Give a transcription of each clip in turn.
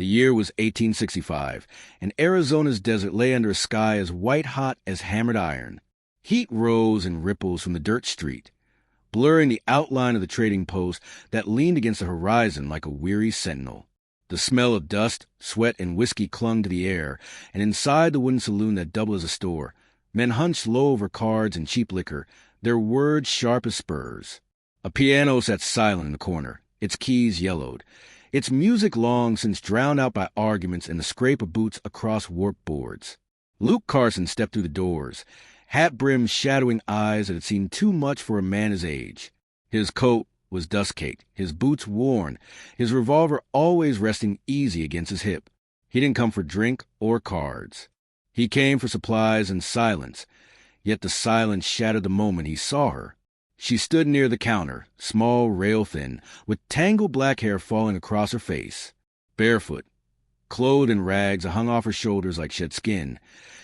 The year was 1865, and Arizona's desert lay under a sky as white-hot as hammered iron. Heat rose in ripples from the dirt street, blurring the outline of the trading post that leaned against the horizon like a weary sentinel. The smell of dust, sweat, and whiskey clung to the air, and inside the wooden saloon that doubled as a store, men hunched low over cards and cheap liquor, their words sharp as spurs. A piano sat silent in the corner, its keys yellowed, its music long since drowned out by arguments and the scrape of boots across warped boards. Luke Carson stepped through the doors, hat-brimmed, shadowing eyes that had seen too much for a man his age. His coat was dust-caked, his boots worn, his revolver always resting easy against his hip. He didn't come for drink or cards. He came for supplies and silence, yet the silence shattered the moment he saw her. She stood near the counter, small, rail-thin, with tangled black hair falling across her face. Barefoot, clothed in rags that hung off her shoulders like shed skin,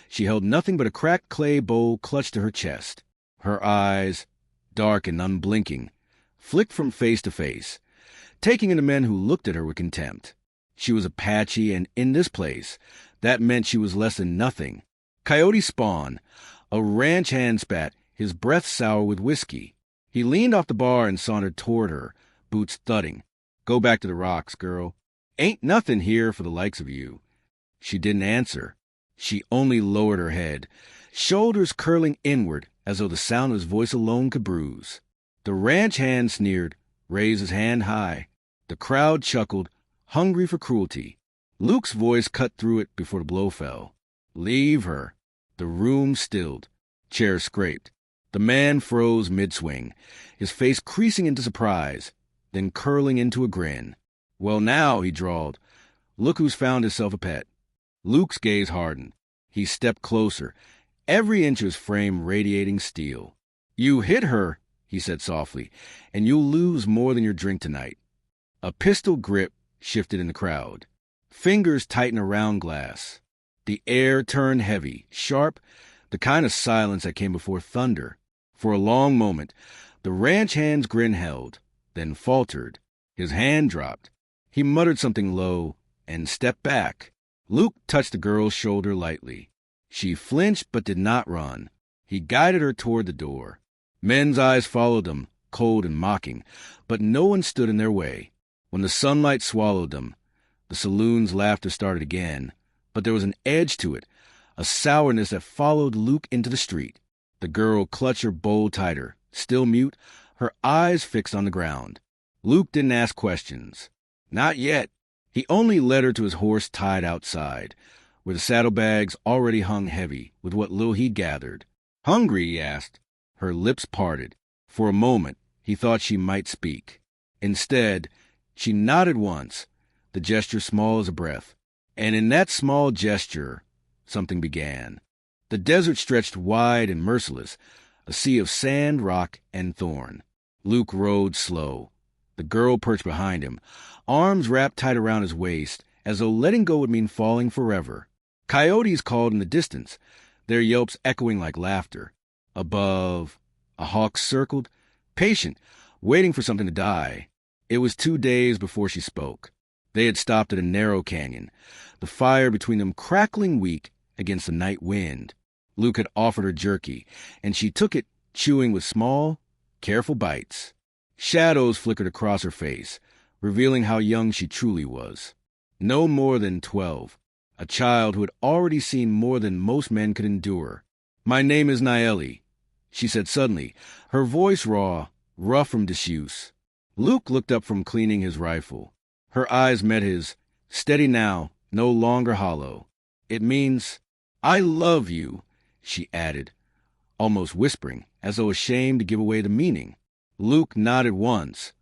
she held nothing but a cracked clay bowl clutched to her chest. Her eyes, dark and unblinking, flicked from face to face, taking in the men who looked at her with contempt. She was Apache, and in this place, that meant she was less than nothing. Coyote Spawn, a ranch hand spat, his breath sour with whiskey. He leaned off the bar and sauntered toward her, boots thudding. "Go back to the rocks, girl. Ain't nothing here for the likes of you." She didn't answer. She only lowered her head, shoulders curling inward as though the sound of his voice alone could bruise. The ranch hand sneered, raised his hand high. The crowd chuckled, hungry for cruelty. Luke's voice cut through it before the blow fell. "Leave her." The room stilled. Chairs scraped. The man froze mid-swing, his face creasing into surprise, then curling into a grin. "Well now," he drawled, "look who's found himself a pet." Luke's gaze hardened. He stepped closer, every inch of his frame radiating steel. "You hit her," he said softly, "and you'll lose more than your drink tonight." A pistol grip shifted in the crowd. Fingers tightened around glass. The air turned heavy, sharp, the kind of silence that came before thunder. For a long moment, the ranch hand's grin held, then faltered. His hand dropped. He muttered something low and stepped back. Luke touched the girl's shoulder lightly. She flinched but did not run. He guided her toward the door. Men's eyes followed them, cold and mocking, but no one stood in their way. When the sunlight swallowed them, the saloon's laughter started again, but there was an edge to it, a sourness that followed Luke into the street. The girl clutched her bowl tighter, still mute, her eyes fixed on the ground. Luke didn't ask questions. Not yet. He only led her to his horse tied outside, where the saddlebags already hung heavy with what little he'd gathered. "Hungry?" he asked. Her lips parted. For a moment, he thought she might speak. Instead, she nodded once, the gesture small as a breath. And in that small gesture, something began. The desert stretched wide and merciless, a sea of sand, rock, and thorn. Luke rode slow. The girl perched behind him, arms wrapped tight around his waist, as though letting go would mean falling forever. Coyotes called in the distance, their yelps echoing like laughter. Above, a hawk circled, patient, waiting for something to die. It was 2 days before she spoke. They had stopped at a narrow canyon, the fire between them crackling weak against the night wind. Luke had offered her jerky, and she took it, chewing with small, careful bites. Shadows flickered across her face, revealing how young she truly was. No more than 12, a child who had already seen more than most men could endure. "My name is Naeli," she said suddenly, her voice raw, rough from disuse. Luke looked up from cleaning his rifle. Her eyes met his, steady now, no longer hollow. "It means, I love you," she added, almost whispering, as though ashamed to give away the meaning. Luke nodded once,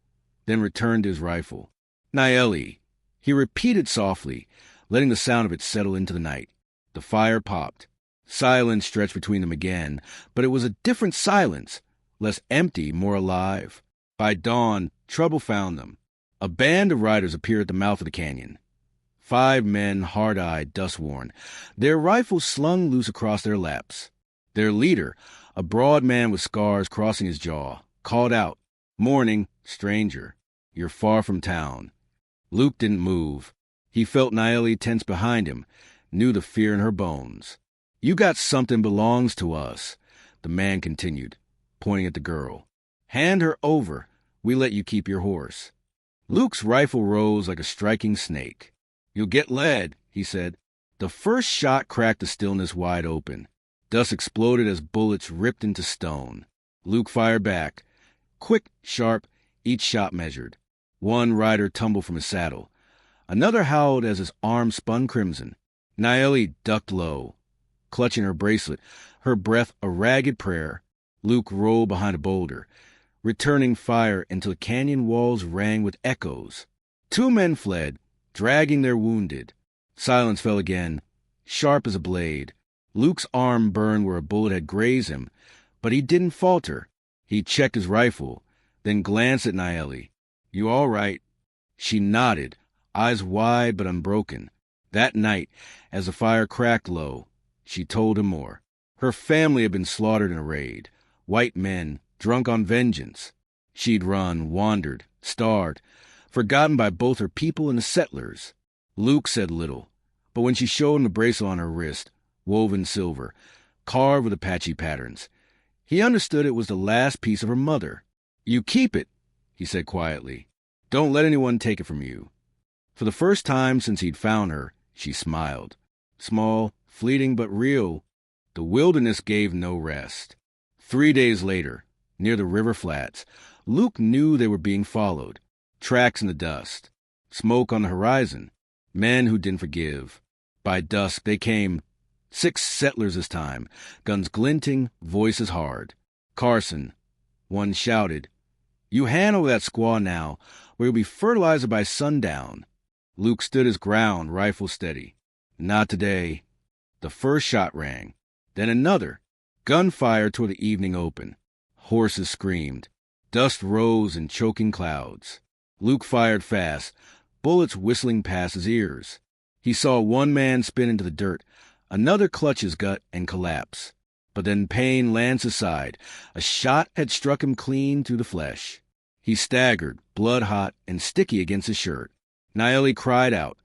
then returned to his rifle. "Naeli," he repeated softly, letting the sound of it settle into the night. The fire popped. Silence stretched between them again, but it was a different silence, less empty, more alive. By dawn, trouble found them. A band of riders appeared at the mouth of the canyon. 5 men, hard-eyed, dust-worn, their rifles slung loose across their laps. Their leader, a broad man with scars crossing his jaw, called out, "Morning, stranger. You're far from town." Luke didn't move. He felt Naeli tense behind him, knew the fear in her bones. "You got something belongs to us," the man continued, pointing at the girl. "Hand her over. We let you keep your horse." Luke's rifle rose like a striking snake. "You'll get lead," he said. The first shot cracked the stillness wide open. Dust exploded as bullets ripped into stone. Luke fired back. Quick, sharp, each shot measured. One rider tumbled from his saddle. Another howled as his arm spun crimson. Naeli ducked low, clutching her bracelet, her breath a ragged prayer. Luke rolled behind a boulder, returning fire until the canyon walls rang with echoes. Two men fled, dragging their wounded. Silence fell again, sharp as a blade. Luke's arm burned where a bullet had grazed him, but he didn't falter. He checked his rifle, then glanced at Naeli. "You all right?" She nodded, eyes wide but unbroken. That night, as the fire cracked low, she told him more. Her family had been slaughtered in a raid. White men, drunk on vengeance. She'd run, wandered, starved, forgotten by both her people and the settlers. Luke said little, but when she showed him the bracelet on her wrist, woven silver, carved with Apache patterns, he understood it was the last piece of her mother. "You keep it," he said quietly. "Don't let anyone take it from you." For the first time since he'd found her, she smiled. Small, fleeting but real. The wilderness gave no rest. 3 days later, near the river flats, Luke knew they were being followed. Tracks in the dust. Smoke on the horizon. Men who didn't forgive. By dusk they came. 6 settlers this time, guns glinting, voices hard. "Carson," one shouted, "you handle that squaw now, or you'll be fertilizer by sundown." Luke stood his ground, rifle steady. "Not today." The first shot rang. Then another. Gunfire toward the evening open. Horses screamed. Dust rose in choking clouds. Luke fired fast, bullets whistling past his ears. He saw one man spin into the dirt, another clutch his gut and collapse. But then pain lanced his side. A shot had struck him clean through the flesh. He staggered, blood hot and sticky against his shirt. Naeli cried out,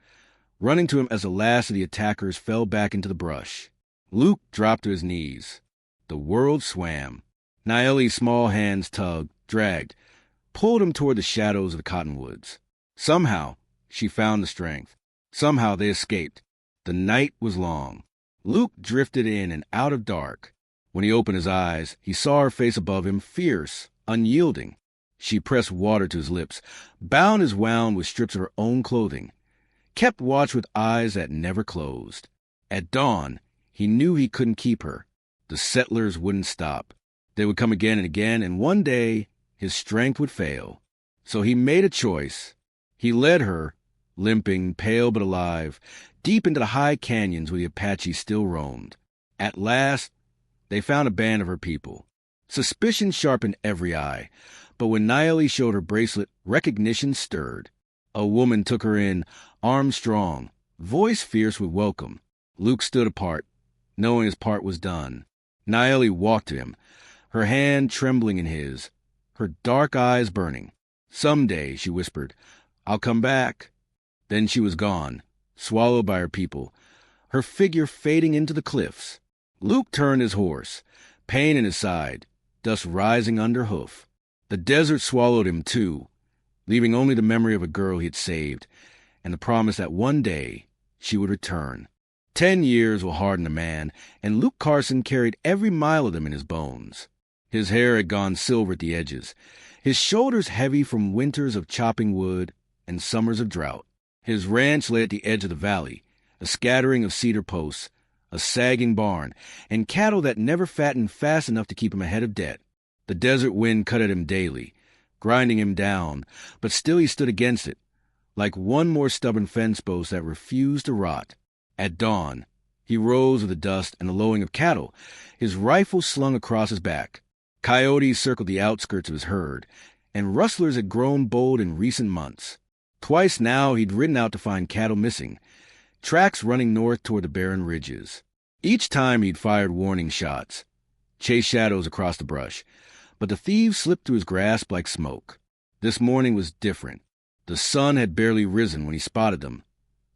running to him as the last of the attackers fell back into the brush. Luke dropped to his knees. The world swam. Naeli's small hands tugged, dragged, pulled him toward the shadows of the cottonwoods. Somehow, she found the strength. Somehow they escaped. The night was long. Luke drifted in and out of dark. When he opened his eyes, he saw her face above him, fierce, unyielding. She pressed water to his lips, bound his wound with strips of her own clothing, kept watch with eyes that never closed. At dawn, he knew he couldn't keep her. The settlers wouldn't stop. They would come again and again, and one day his strength would fail. So he made a choice. He led her, limping, pale but alive, deep into the high canyons where the Apache still roamed. At last, they found a band of her people. Suspicion sharpened every eye, but when Naeli showed her bracelet, recognition stirred. A woman took her in, arms strong, voice fierce with welcome. Luke stood apart, knowing his part was done. Naeli walked to him, her hand trembling in his, her dark eyes burning. "Someday," she whispered, "I'll come back." Then she was gone, swallowed by her people, her figure fading into the cliffs. Luke turned his horse, pain in his side, dust rising under hoof. The desert swallowed him too, leaving only the memory of a girl he had saved, and the promise that one day she would return. 10 years will harden a man, and Luke Carson carried every mile of them in his bones. His hair had gone silver at the edges, his shoulders heavy from winters of chopping wood and summers of drought. His ranch lay at the edge of the valley, a scattering of cedar posts, a sagging barn, and cattle that never fattened fast enough to keep him ahead of debt. The desert wind cut at him daily, grinding him down, but still he stood against it, like one more stubborn fence post that refused to rot. At dawn, he rose with the dust and the lowing of cattle, his rifle slung across his back. Coyotes circled the outskirts of his herd, and rustlers had grown bold in recent months. Twice now he'd ridden out to find cattle missing, tracks running north toward the barren ridges. Each time he'd fired warning shots, chased shadows across the brush, but the thieves slipped through his grasp like smoke. This morning was different. The sun had barely risen when he spotted them.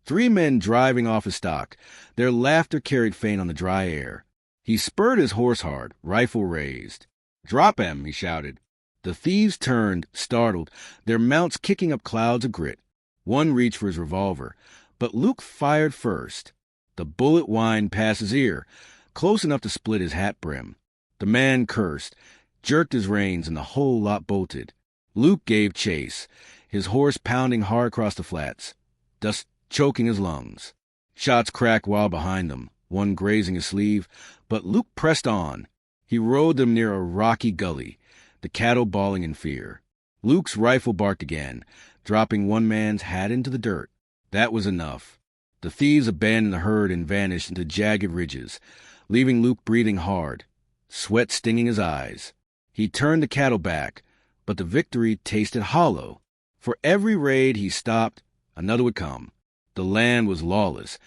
3 men driving off his stock. Their laughter carried faint on the dry air. He spurred his horse hard, rifle raised. "Drop him," he shouted. The thieves turned, startled, their mounts kicking up clouds of grit. One reached for his revolver, but Luke fired first. The bullet whined past his ear, close enough to split his hat brim. The man cursed, jerked his reins, and the whole lot bolted. Luke gave chase, his horse pounding hard across the flats, dust choking his lungs. Shots cracked wild behind them, one grazing his sleeve, but Luke pressed on. He rode them near a rocky gully, the cattle bawling in fear. Luke's rifle barked again, dropping one man's hat into the dirt. That was enough. The thieves abandoned the herd and vanished into jagged ridges, leaving Luke breathing hard, sweat stinging his eyes. He turned the cattle back, but the victory tasted hollow. For every raid he stopped, another would come. The land was lawless,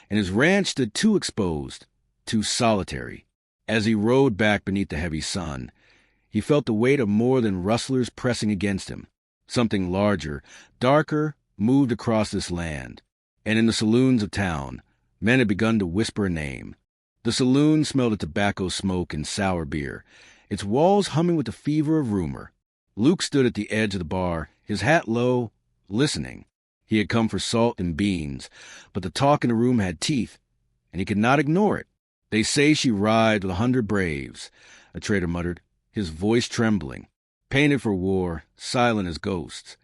and his ranch stood too exposed, too solitary. As he rode back beneath the heavy sun, he felt the weight of more than rustlers pressing against him. Something larger, darker, moved across this land, and in the saloons of town, men had begun to whisper a name. The saloon smelled of tobacco smoke and sour beer, its walls humming with the fever of rumor. Luke stood at the edge of the bar, his hat low, listening. He had come for salt and beans, but the talk in the room had teeth, and he could not ignore it. "They say she rides with 100 braves," a trader muttered, his voice trembling. "Painted for war, silent as ghosts."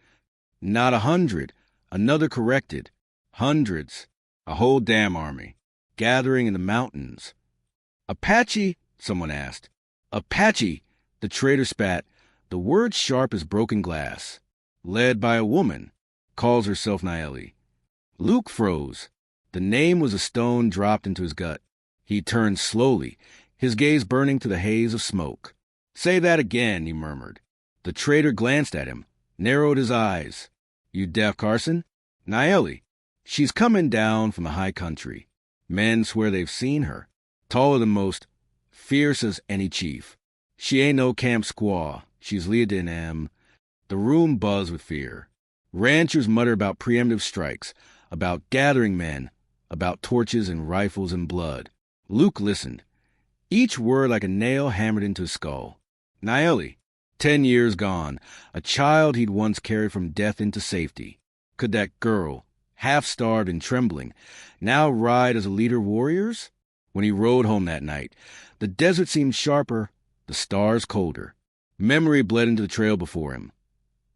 "Not 100, another corrected. Hundreds, a whole damn army, gathering in the mountains." "Apache?" someone asked. "Apache," the trader spat, the word sharp as broken glass. "Led by a woman, calls herself Naeli." Luke froze. The name was a stone dropped into his gut. He turned slowly, his gaze burning to the haze of smoke. "Say that again," he murmured. The trader glanced at him, narrowed his eyes. "You deaf, Carson?" "Naeli. She's coming down from the high country. Men swear they've seen her. Taller than most, fierce as any chief. She ain't no camp squaw. She's Leodin M." The room buzzed with fear. Ranchers muttered about preemptive strikes, about gathering men, about torches and rifles and blood. Luke listened, each word like a nail hammered into his skull. Naeli, 10 years gone, a child he'd once carried from death into safety. Could that girl, half-starved and trembling, now ride as a leader of warriors? When he rode home that night, the desert seemed sharper, the stars colder. Memory bled into the trail before him.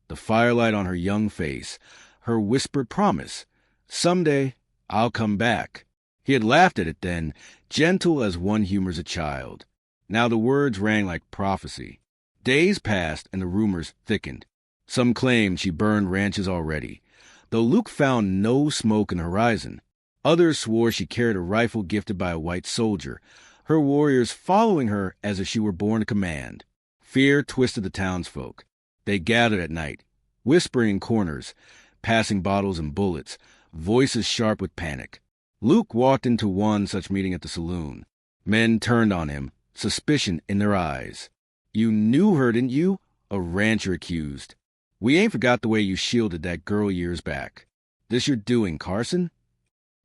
The firelight on her young face, her whispered promise, "Someday I'll come back." He had laughed at it then, gentle as one humors a child. Now the words rang like prophecy. Days passed and the rumors thickened. Some claimed she burned ranches already, though Luke found no smoke in the horizon. Others swore she carried a rifle gifted by a white soldier, her warriors following her as if she were born to command. Fear twisted the townsfolk. They gathered at night, whispering in corners, passing bottles and bullets, voices sharp with panic. Luke walked into one such meeting at the saloon. Men turned on him, suspicion in their eyes. "You knew her, didn't you?" a rancher accused. "We ain't forgot the way you shielded that girl years back. This your doing, Carson?"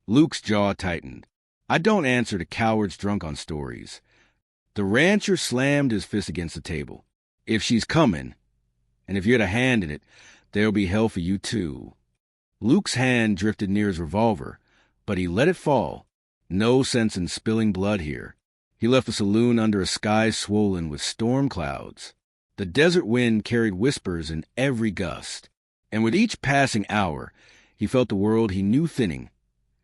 Luke's jaw tightened. "I don't answer to cowards drunk on stories." The rancher slammed his fist against the table. "If she's coming, and if you had a hand in it, there'll be hell for you too." Luke's hand drifted near his revolver, but he let it fall. No sense in spilling blood here. He left the saloon under a sky swollen with storm clouds. The desert wind carried whispers in every gust, and with each passing hour, he felt the world he knew thinning,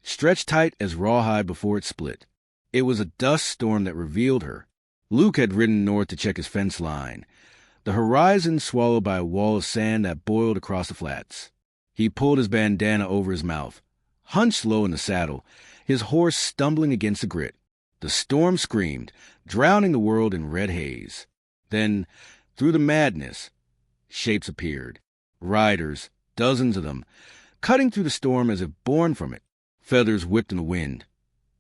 stretched tight as rawhide before it split. It was a dust storm that revealed her. Luke had ridden north to check his fence line, the horizon swallowed by a wall of sand that boiled across the flats. He pulled his bandana over his mouth, hunched low in the saddle, his horse stumbling against the grit. The storm screamed, drowning the world in red haze. Then, through the madness, shapes appeared. Riders, dozens of them, cutting through the storm as if born from it. Feathers whipped in the wind.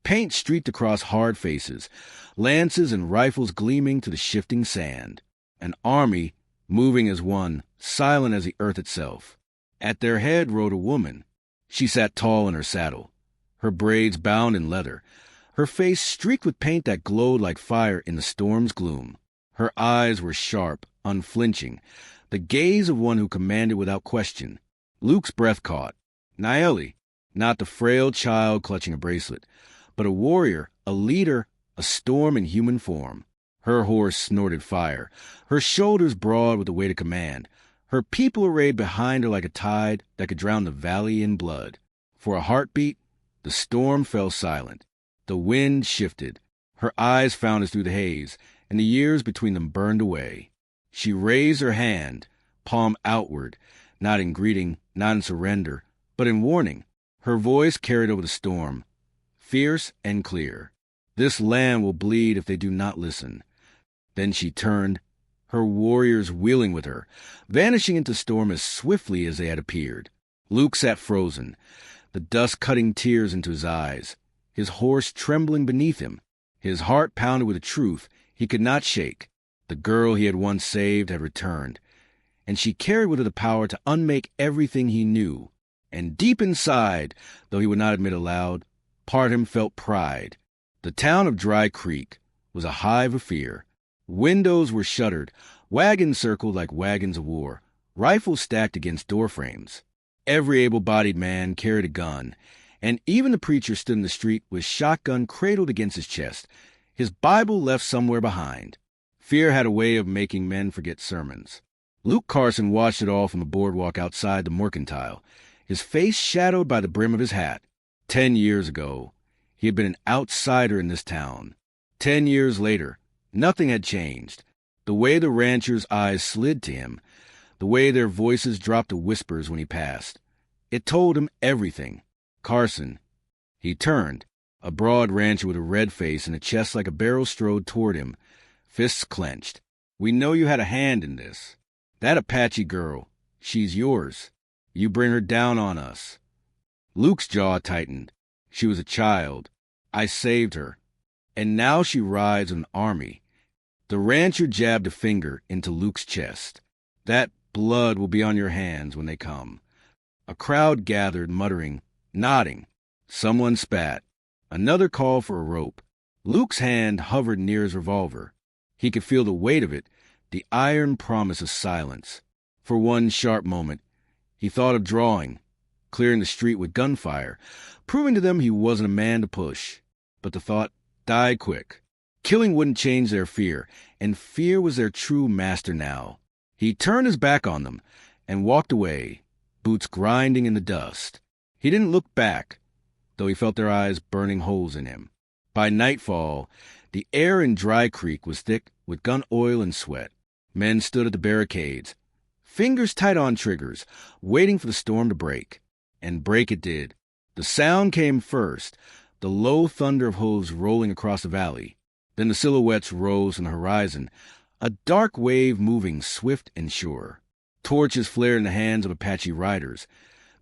Paint streaked across hard faces, lances and rifles gleaming to the shifting sand. An army, moving as one, silent as the earth itself. At their head rode a woman. She sat tall in her saddle, her braids bound in leather, her face streaked with paint that glowed like fire in the storm's gloom. Her eyes were sharp, unflinching, the gaze of one who commanded without question. Luke's breath caught. Naeli, not the frail child clutching a bracelet, but a warrior, a leader, a storm in human form. Her horse snorted fire, her shoulders broad with the weight of command, her people arrayed behind her like a tide that could drown the valley in blood. For a heartbeat, the storm fell silent. The wind shifted. Her eyes found us through the haze, and the years between them burned away. She raised her hand, palm outward, not in greeting, not in surrender, but in warning. Her voice carried over the storm, fierce and clear. This land will bleed if they do not listen. Then she turned, her warriors wheeling with her, vanishing into storm as swiftly as they had appeared. Luke sat frozen, the dust cutting tears into his eyes, his horse trembling beneath him, his heart pounded with a truth he could not shake. The girl he had once saved had returned, and she carried with her the power to unmake everything he knew. And deep inside, though he would not admit aloud, part of him felt pride. The town of Dry Creek was a hive of fear. Windows were shuttered, wagons circled like wagons of war, rifles stacked against doorframes. Every able-bodied man carried a gun, and even the preacher stood in the street with shotgun cradled against his chest, his Bible left somewhere behind. Fear had a way of making men forget sermons. Luke Carson watched it all from the boardwalk outside the Mercantile, his face shadowed by the brim of his hat. 10 years ago, he had been an outsider in this town. 10 years later, nothing had changed. The way the ranchers' eyes slid to him, the way their voices dropped to whispers when he passed. It told him everything. Carson. He turned. A broad rancher with a red face and a chest like a barrel strode toward him, fists clenched. We know you had a hand in this. That Apache girl, she's yours. You bring her down on us. Luke's jaw tightened. She was a child. I saved her. And now she rides an army. The rancher jabbed a finger into Luke's chest. That blood will be on your hands when they come. A crowd gathered, muttering, nodding. Someone spat. Another called for a rope. Luke's hand hovered near his revolver. He could feel the weight of it, the iron promise of silence. For one sharp moment, he thought of drawing, clearing the street with gunfire, proving to them he wasn't a man to push. But the thought died quick. Killing wouldn't change their fear, and fear was their true master now. He turned his back on them and walked away, boots grinding in the dust. He didn't look back, though he felt their eyes burning holes in him. By nightfall, the air in Dry Creek was thick with gun oil and sweat. Men stood at the barricades, fingers tight on triggers, waiting for the storm to break. And break it did. The sound came first, the low thunder of hooves rolling across the valley. Then the silhouettes rose on the horizon, a dark wave moving swift and sure. Torches flared in the hands of Apache riders,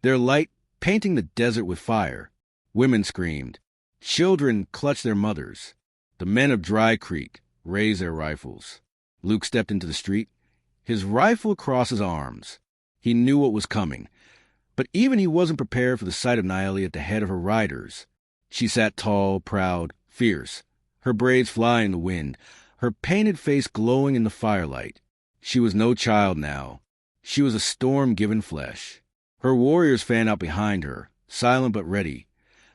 their light painting the desert with fire. Women screamed. Children clutched their mothers. The men of Dry Creek raised their rifles. Luke stepped into the street, his rifle across his arms. He knew what was coming, but even he wasn't prepared for the sight of Naeli at the head of her riders. She sat tall, proud, fierce, her braids flying in the wind, her painted face glowing in the firelight. She was no child now. She was a storm given flesh. Her warriors fanned out behind her, silent but ready,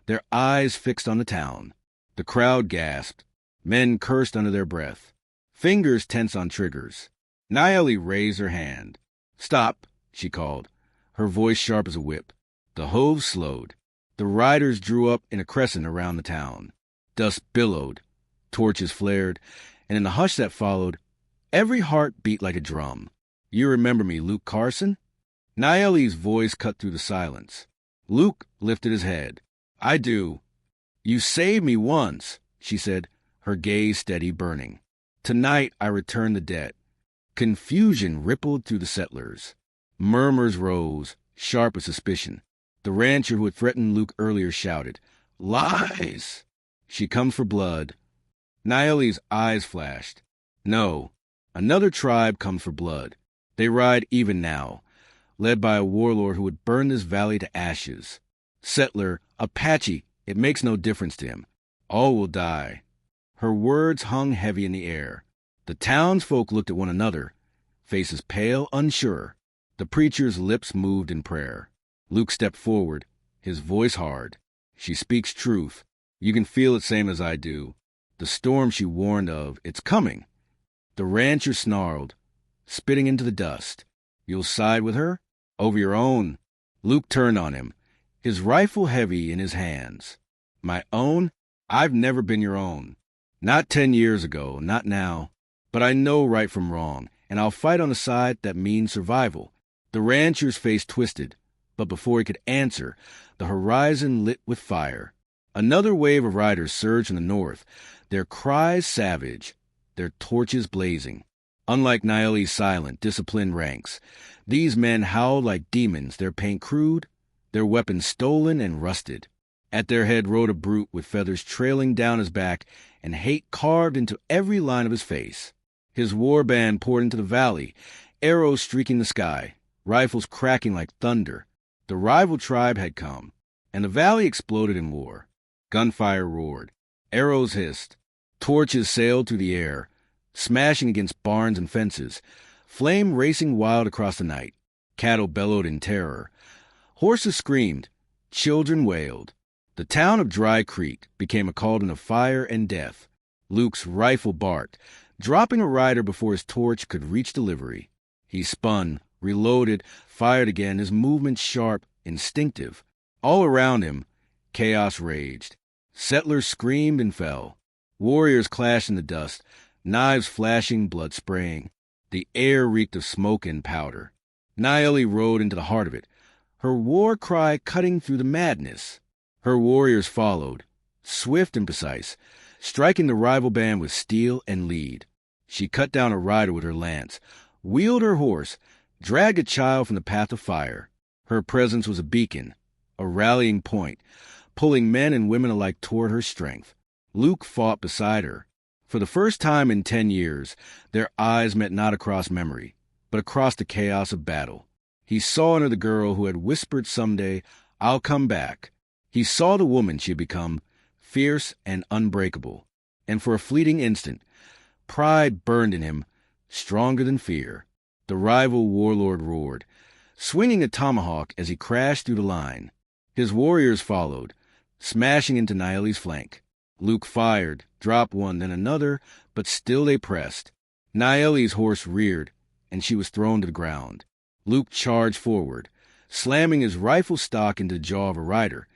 their eyes fixed on the town. The crowd gasped. Men cursed under their breath. Fingers tense on triggers. Naeli raised her hand. Stop, she called, her voice sharp as a whip. The hooves slowed. The riders drew up in a crescent around the town. Dust billowed. Torches flared. And in the hush that followed, every heart beat like a drum. You remember me, Luke Carson? Naeli's voice cut through the silence. Luke lifted his head. I do. You saved me once, she said, her gaze steady, burning. Tonight I return the debt. Confusion rippled through the settlers. Murmurs rose, sharp with suspicion. The rancher who had threatened Luke earlier shouted, Lies! She comes for blood. Naeli's eyes flashed. No, another tribe comes for blood. They ride even now, led by a warlord who would burn this valley to ashes. Settler, Apache, it makes no difference to him. All will die. Her words hung heavy in the air. The townsfolk looked at one another, faces pale, unsure. The preacher's lips moved in prayer. Luke stepped forward, his voice hard. She speaks truth. You can feel it same as I do. The storm she warned of, it's coming. The rancher snarled, spitting into the dust. You'll side with her? Over your own. Luke turned on him, his rifle heavy in his hands. My own? I've never been your own. Not 10 years ago, not now. But I know right from wrong, and I'll fight on the side that means survival. The rancher's face twisted, but before he could answer, the horizon lit with fire. Another wave of riders surged from the north, their cries savage, their torches blazing. Unlike Naeli's silent, disciplined ranks, these men howled like demons, their paint crude, their weapons stolen and rusted. At their head rode a brute with feathers trailing down his back and hate carved into every line of his face. His war band poured into the valley, arrows streaking the sky, rifles cracking like thunder. The rival tribe had come, and the valley exploded in war. Gunfire roared, arrows hissed, torches sailed through the air, smashing against barns and fences, flame racing wild across the night. Cattle bellowed in terror. Horses screamed, children wailed. The town of Dry Creek became a cauldron of fire and death. Luke's rifle barked, dropping a rider before his torch could reach delivery. He spun, reloaded, fired again, his movements sharp, instinctive. All around him, chaos raged. Settlers screamed and fell. Warriors clashed in the dust, knives flashing, blood spraying. The air reeked of smoke and powder. Naeli rode into the heart of it, her war cry cutting through the madness. Her warriors followed, swift and precise, striking the rival band with steel and lead. She cut down a rider with her lance, wheeled her horse, dragged a child from the path of fire. Her presence was a beacon, a rallying point, pulling men and women alike toward her strength. Luke fought beside her. For the first time in 10 years, their eyes met not across memory, but across the chaos of battle. He saw in her the girl who had whispered someday, I'll come back. He saw the woman she had become, fierce and unbreakable. And for a fleeting instant, pride burned in him, stronger than fear. The rival warlord roared, swinging a tomahawk as he crashed through the line. His warriors followed, smashing into Naeli's flank. Luke fired, dropped one, then another, but still they pressed. Naeli's horse reared, and she was thrown to the ground. Luke charged forward, slamming his rifle stock into the jaw of a rider,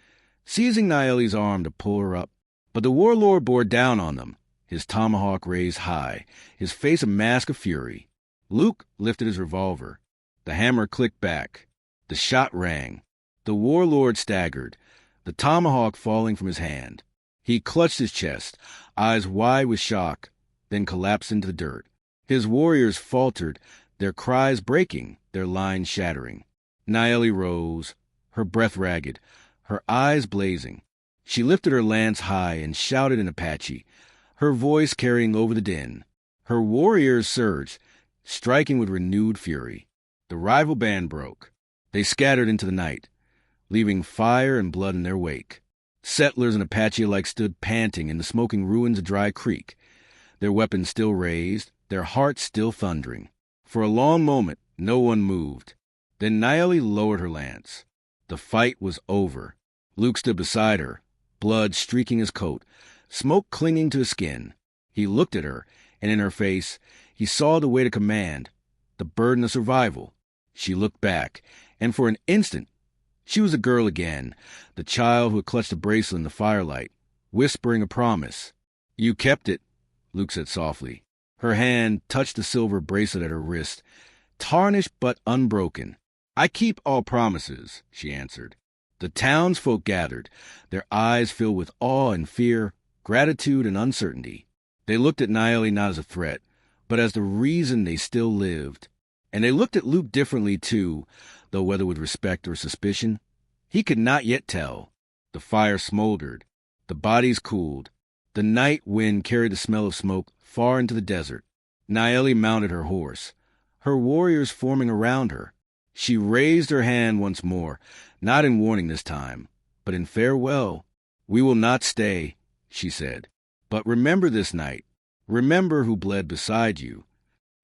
seizing Naeli's arm to pull her up. But the warlord bore down on them, his tomahawk raised high, his face a mask of fury. Luke lifted his revolver. The hammer clicked back. The shot rang. The warlord staggered, the tomahawk falling from his hand. He clutched his chest, eyes wide with shock, then collapsed into the dirt. His warriors faltered, their cries breaking, their lines shattering. Naeli rose, her breath ragged, her eyes blazing. She lifted her lance high and shouted in Apache, her voice carrying over the din. Her warriors surged, striking with renewed fury. The rival band broke. They scattered into the night, leaving fire and blood in their wake. Settlers and Apache alike stood panting in the smoking ruins of Dry Creek, their weapons still raised, their hearts still thundering. For a long moment, no one moved. Then Naeli lowered her lance. The fight was over. Luke stood beside her, blood streaking his coat, smoke clinging to his skin. He looked at her, and in her face, he saw the weight of command, the burden of survival. She looked back, and for an instant, she was a girl again, the child who had clutched a bracelet in the firelight, whispering a promise. You kept it, Luke said softly. Her hand touched the silver bracelet at her wrist, tarnished but unbroken. I keep all promises, she answered. The townsfolk gathered, their eyes filled with awe and fear, gratitude and uncertainty. They looked at Naeli not as a threat, but as the reason they still lived. And they looked at Luke differently, too, though whether with respect or suspicion, he could not yet tell. The fire smoldered. The bodies cooled. The night wind carried the smell of smoke far into the desert. Naeli mounted her horse, her warriors forming around her. She raised her hand once more, not in warning this time, But in farewell, we will not stay, she said. But remember this night. Remember who bled beside you.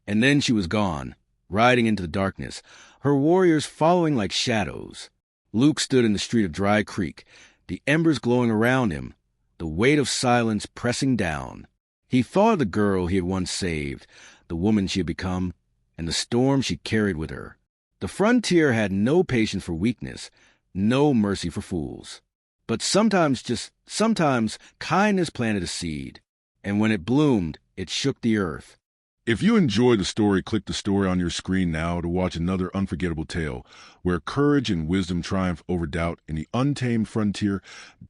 And then she was gone, riding into the darkness, her warriors following like shadows. Luke stood in the street of Dry Creek, the embers glowing around him, the weight of silence pressing down. He thought of the girl he had once saved, the woman she had become, and the storm she carried with her. The frontier had no patience for weakness, no mercy for fools. But sometimes, just sometimes, kindness planted a seed, and when it bloomed, it shook the earth. If you enjoyed the story, click the story on your screen now to watch another unforgettable tale where courage and wisdom triumph over doubt in the untamed frontier.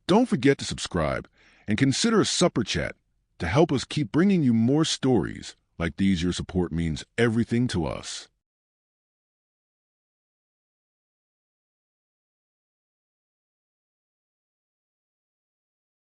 Don't forget to subscribe and consider a supper chat to help us keep bringing you more stories like these. Your support means everything to us.